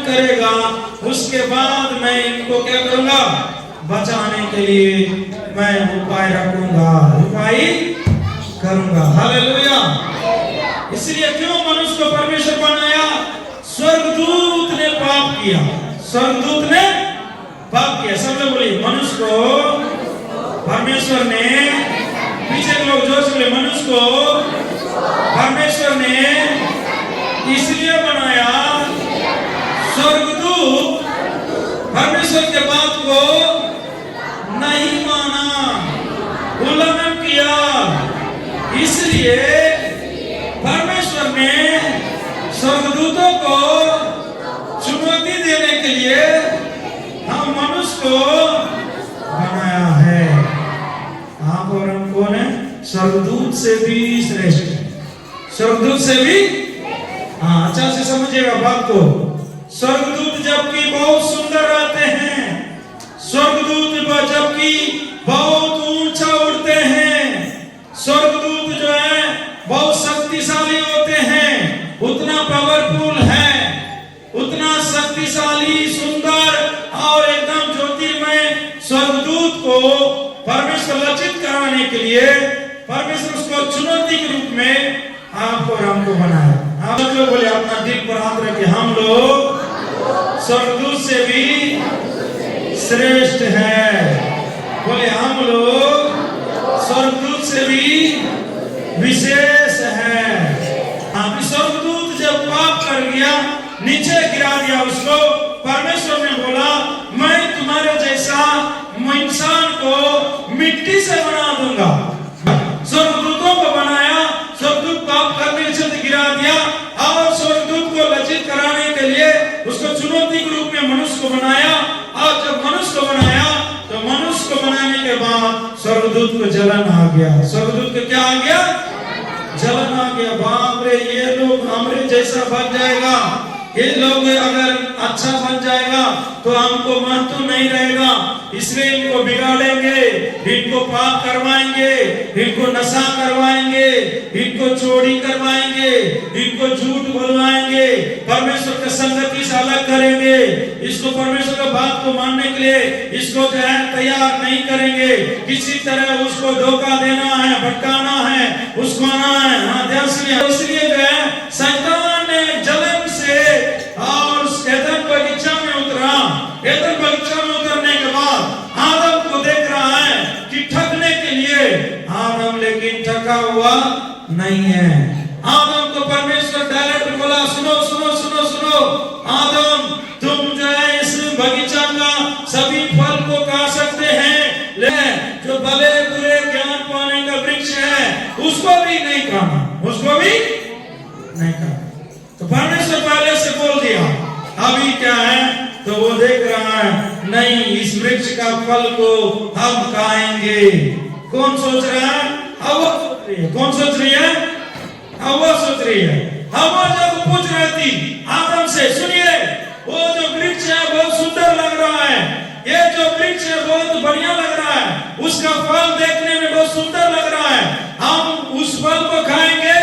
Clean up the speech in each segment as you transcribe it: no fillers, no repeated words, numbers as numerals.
करेगा, उसके बाद मैं इनको क्या करूंगा, बचाने के लिए मैं उपाय रखूंगा, उपाय करूंगा। हालेलुया। इसलिए क्यों मनुष्य को परमेश्वर बनाया? स्वर्गदूत ने पाप किया, स्वर्गदूत ने पाप किया। सब लोग बोलिए, मनुष्य को परमेश्वर ने, पीछे के लोग जोर से बोले, मनुष्य को परमेश्वर ने इसलिए बनाया, स्वर्गदूत परमेश्वर के बात को नहीं माना, उल्लंघन किया, इसलिए परमेश्वर ने स्वर्गदूतों को चुनौती देने के लिए हम मनुष्य को बनाया है। आप और हम कौन है? स्वर्गदूत से भी श्रेष्ठ है, स्वर्गदूत से भी। हाँ, अच्छा से समझिएगा बात को। स्वर्गदूत जबकि बहुत सुंदर रहते हैं, स्वर्गदूत जबकि बहुत ऊंचा उड़ते हैं, स्वर्गदूत जो है बहुत शक्तिशाली होते हैं, उतना पावरफुल है, उतना शक्तिशाली, सुंदर और एकदम ज्योतिर्मय स्वर्गदूत को परमेश्वर लज्जित कराने के लिए परमेश्वर उसको चुनौती के रूप में आपको और हमको बनाया। आप लोग बोले, अपना दिल पर हाथ रखे, हम लोग स्वर्गदूत से भी श्रेष्ठ है। बोले, हम लोग स्वर्गदूत से भी विशेष है। अभी स्वर्गदूत जब पाप कर गया, नीचे गिरा दिया उसको, परमेश्वर ने बोला, मैं तुम्हारे जैसा इंसान को मिट्टी से बना दूंगा। स्वर्गदूतों को बनाया, स्वर्गदूत पाप करने के चलते गिरा दिया, और स्वर्गदूत को लज्जित कराने के लिए उसको चुनौती के रूप में मनुष्य को बनाया। और जब मनुष्य को बनाया तो मनुष्य को बनाने के बाद स्वर्गदूत को जलन आ गया। स्वर्गदूत को क्या आ गया? जलन आ गया। बाप रे, ये लोग हमारे जैसा बन जाएगा, ये लोग अगर अच्छा बन जाएगा तो हमको महत्व नहीं रहेगा, इसलिए इनको बिगाड़ेंगे, इनको पाप करवाएंगे, इनको नशा करवाएंगे, इनको चोरी करवाएंगे, इनको झूठ बोलवाएंगे, परमेश्वर की संगति से अलग करेंगे, इसको परमेश्वर की बात को मानने के लिए इसको जो है तैयार नहीं करेंगे, किसी तरह उसको धोखा देना है, भटकाना है, उसको आना है। हाँ, ध्यान सुनिए। इसलिए जो है शैतान ने जलन से और एदन बगीचा में उतरा। एदन बगीचा में उतरने के बाद आदम को देख रहा है कि ठगने के लिए, आदम लेकिन ठगा हुआ नहीं है। आदम को परमेश्वर डायरेक्ट बोला, सुनो सुनो सुनो सुनो आदम, तुम जो है इस बगीचा का सभी फल को खा सकते हैं, लेकिन जो भले बुरे ज्ञान पाने का वृक्ष है उसको भी नहीं खाना, उसको भी नहीं खाना। तो परमेश्वर पहले से बोल दिया। अभी क्या है, तो वो देख रहा है, नहीं, इस वृक्ष का फल को हम खाएंगे। कौन सोच रहा है? हवा सोच रही है। कौन सोच रही है? हवा सोच रही है। हवा जब पूछ रही थी आदम से, सुनिए, वो जो वृक्ष है बहुत सुंदर लग रहा है, ये जो वृक्ष है बहुत बढ़िया लग रहा है, उसका फल देखने में बहुत सुंदर लग रहा है, हम उस फल को खाएंगे।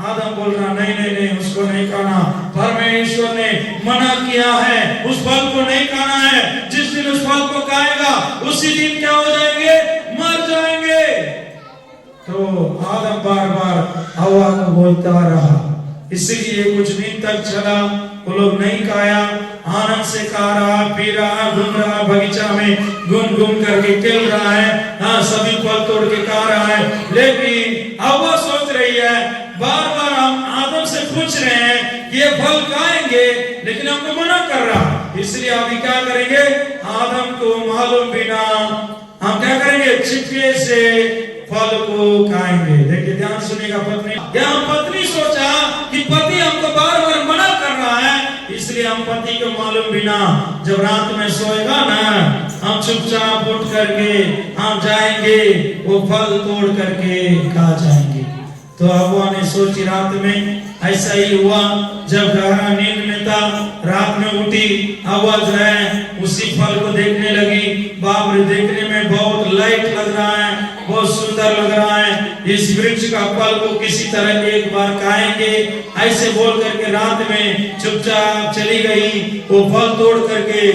आदम बोल रहा, नहीं नहीं नहीं, उसको नहीं खाना, परमेश्वर ने मना किया है, उस फल को नहीं खाना है। जिस दिन उस फल को खाएगा उसी दिन क्या हो जाएंगे? मर जाएंगे। तो आदम बार बार हवा को बोलता रहा, इसीलिए कुछ दिन तक चला, वो लोग नहीं खाया, आनंद से खा रहा, पी रहा, घूम रहा, बगीचा में घूम घूम करके खेल रहा है, हाँ, सभी फल तोड़ के खा रहा है। लेकिन हवा सोच रही है, बार बार हम आदम से पूछ रहे हैं कि ये फल खाएंगे, लेकिन हमको मना कर रहा, इसलिए अभी क्या करेंगे? आदम को मालूम बिना हम क्या करेंगे? छिपके से फल को खाएंगे। देखिए, ध्यान सुनिएगा। पत्नी सोचा कि पति हमको बार बार मना कर रहा है, इसलिए हम पति को मालूम बिना जब रात में सोएगा ना, हम चुपचाप उठ करके हम जाएंगे, वो फल तोड़ करके खा जाएंगे। तो हवा ने सोची, रात में ऐसा ही हुआ, जब गहरा नींद में था, रात में उठी, हवा जो है उसी फल को देखने लगी। बाप रे, देखने में बहुत लाइट लग रहा है, बहुत सुंदर लग रहा है, इस वृक्ष का फल को किसी तरह एक बार खाएंगे, ऐसे बोल करके रात में चुपचाप चली गई। वो फल तोड़ करके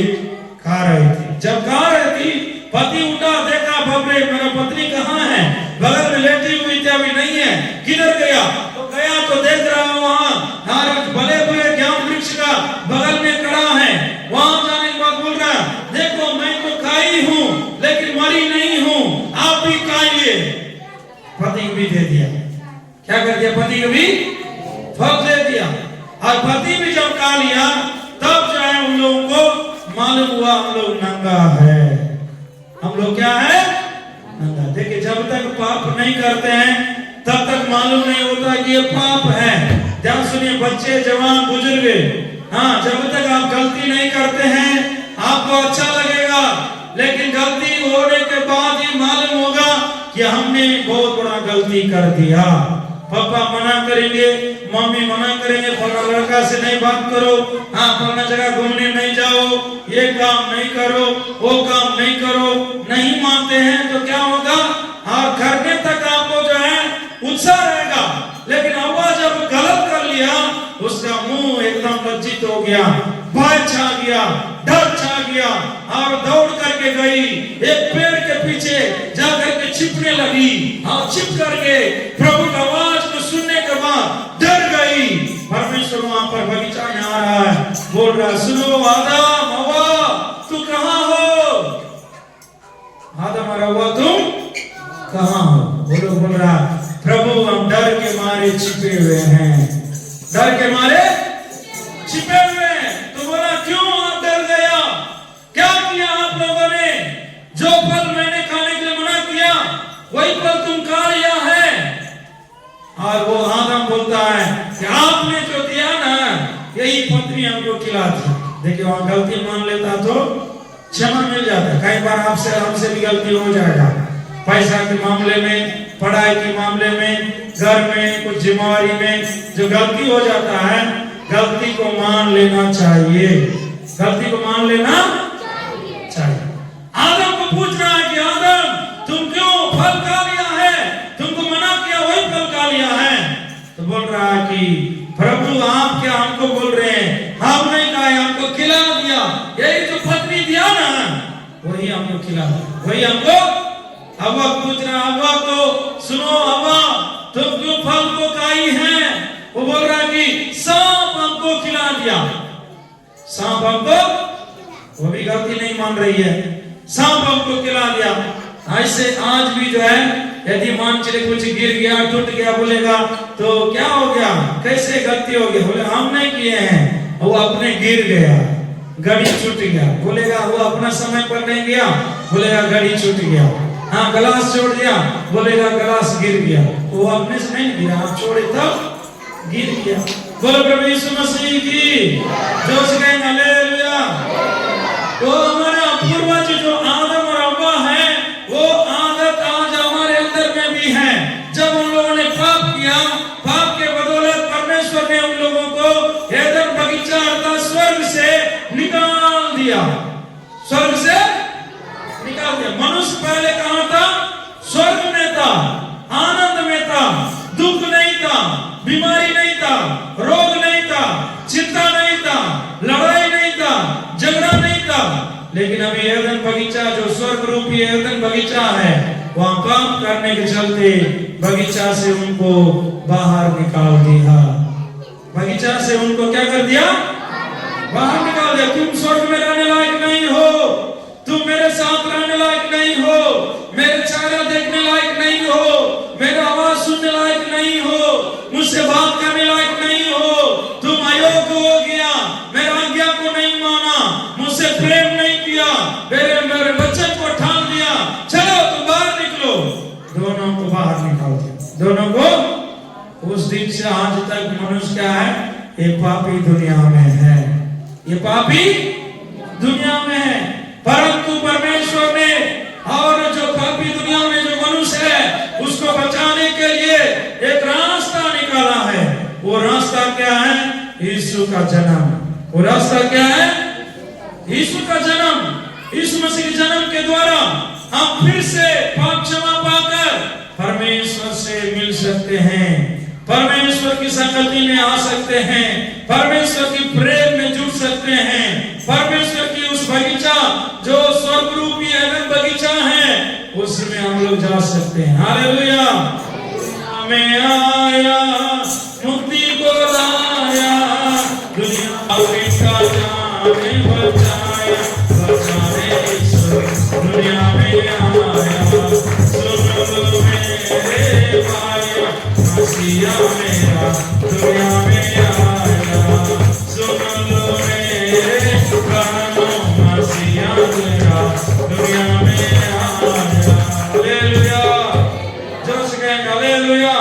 खा रही थी। जब खा रही थी, पति उठा, देखा बाप रे मेरा पत्नी कहाँ है, बगल में लेटी हुई थी, अभी नहीं है, किधर गया? तो गया तो देख रहा हूँ वहाँ नारद भले भले ज्ञान वृक्ष का बगल में खड़ा है। वहां जाने के बाद बोल रहा, देखो मैं तो खाई हूँ लेकिन मरी नहीं हूँ, आप भी खाइए। पति को भी दे दिया। क्या कर दिया? पति को भी फल दे दिया। और पति भी जब खा लिया तब जो है उन लोगों को मालूम हुआ हम लोग नंगा है। हम लोग क्या है? नंगा। देखिए, जब तक पाप नहीं करते हैं तब तक मालूम नहीं होता कि ये पाप है। ध्यान सुनिए बच्चे, जवान, बुजुर्ग, हाँ, जब तक आप गलती नहीं करते हैं आपको अच्छा लगेगा, लेकिन गलती होने के बाद ही मालूम होगा कि हमने बहुत बड़ा गलती कर दिया। पापा मना करेंगे, मम्मी मना करेंगे, फलाना लड़का से नहीं बात करो, हाँ, फलाना जगह घूमने नहीं जाओ, ये काम नहीं करो, वो काम नहीं करो। नहीं मानते हैं तो क्या होगा? और करने तक आपको जो है उत्साह रहेगा, लेकिन अब्बा जब गलत कर लिया उसका मुंह एकदम लज्जित हो गया, भय छा गया, डर छा गया और दौड़ करके गई एक पेड़ के पीछे जाकर के छिपने लगी। हाँ, छिप करके प्रभु की आवाज को सुनने के बाद डर गई। परमेश्वर वहां पर बगीचा में आ रहा है, बोल रहा, सुनो आदम, हव्वा, तू कहाँ हो? आदम और हव्वा तुम कहाँ हो? बोल रहा, प्रभु हम डर के मारे छिपे हुए हैं, डर के मारे छिपे हुए हैं। तो बोला, क्यों आप डर गया? क्या किया आप लोगों ने? जो फल मैंने खाने के लिए मना किया वही फल तुम खा लिया है। और वो आदम बोलता है कि आपने जो दिया ना यही पत्नी हमको खिला दी। देखिए, वहां गलती मान लेता तो क्षमा मिल जाता। कई बार आपसे हमसे भी गलती हो जाएगा, पैसा के मामले में, पढ़ाई के मामले में, घर में कुछ जिम्मेवारी में जो गलती हो जाता है, गलती को मान लेना चाहिए। गलती को मान लेना चाहिए। आदम को पूछ रहा है कि आदम तुम क्यों फल खा लिया है? तुमको मना किया वही फल खा लिया है। तो बोल रहा है कि प्रभु आप क्या हमको बोल रहे हैं? हम नहीं खाए, हमको खिला दिया। यही जो पत्नी दिया ना वही हमको खिला दिया, वही हमको। हव्वा पूछ रहा, हव्वा को, सुनो हव्वा, तुम क्यों फल को खाई है? वो बोल रहा है कि सांप हमको खिला दिया। सांप हमको, वो भी गलती नहीं मान रही है, सांप हमको खिला दिया। ऐसे आज भी जो है यदि मान चले कुछ गिर गया, टूट गया, बोलेगा तो क्या हो गया, कैसे गलती हो गई? बोले हम नहीं किए हैं, वो अपने गिर गया, घड़ी छूट गया। बोलेगा वो अपना समय पर नहीं गया, बोलेगा घड़ी छूट गया। हाँ, गिलास छोड़ दिया, बोलेगा गिलास गिर गया। वो अपने से नहीं गिरा, आप छोड़े तब गिर गया। बोलो प्रभु यीशु मसीह की जोश से कहें हालेलुया। तो हमारा पूर्वज जो आदम और हव्वा है, वो आदत आज हमारे अंदर में भी है। जब उन लोगों ने पाप किया, पाप के बदौलत परमेश्वर ने उन लोगों को एदन बगीचा अर्थात स्वर्ग से निकाल दिया, स्वर्ग से निकाल दिया। मनुष्य पहले कहाँ था? स्वर्ग में था, आनंद में था, दुख नहीं था, बीमारी नहीं था, रोग नहीं था, चिंता नहीं था, लड़ाई नहीं था, झगड़ा नहीं था। लेकिन अभी एदन बगीचा जो स्वर्ग रूपी एदन बगीचा है, वहां पाप करने के चलते बगीचा से उनको बाहर निकाल दिया। बगीचा से उनको क्या कर दिया? बाहर निकाल दिया। तुम स्वर्ग में रहने लायक नहीं हो, तुम मेरे साथ रहने लायक नहीं हो, मेरे चेहरा देखने लायक नहीं हो, मेरा आवाज सुनने लायक नहीं हो, मुझसे बात करने लायक नहीं हो, तुम अयोग्य हो गया, मेरे आज्ञा को नहीं माना, मुझसे प्रेम नहीं किया, मेरे वचन को ठान दिया, चलो तुम बाहर निकलो। दोनों को बाहर निकाल दिया, दोनों को। उस दिन से आज तक मनुष्य क्या है? ये पापी दुनिया में है, ये पापी दुनिया में है। परंतु परमेश्वर ने और जो पापी दुनिया में जो मनुष्य है उसको बचाने के लिए एक रास्ता निकाला है। वो रास्ता क्या है? यीशु का जन्म। वो रास्ता क्या है? यीशु का जन्म। यीशु मसीह के जन्म के द्वारा हम फिर से पाप क्षमा पाकर परमेश्वर से मिल सकते हैं, परमेश्वर की संगति में आ सकते हैं, परमेश्वर की प्रेम में जुड़ सकते हैं, परमेश्वर की उस बगीचा जो स्वर्ग रूपी एडन बगीचा है उसमें हम लोग जा सकते हैं। हालेलुया। मैं आया मुक्ति को लाया, दुनिया का जाने बचाया, बचाने ईश्वर दुनिया में आया। सुन लो मेरे भाइयों, मसीहा मेरा दुनिया में आया। सुन लो मेरे बहनों, मसीहा मेरा दुनिया में आया। हालेलुया। जोर से कहें हालेलुया।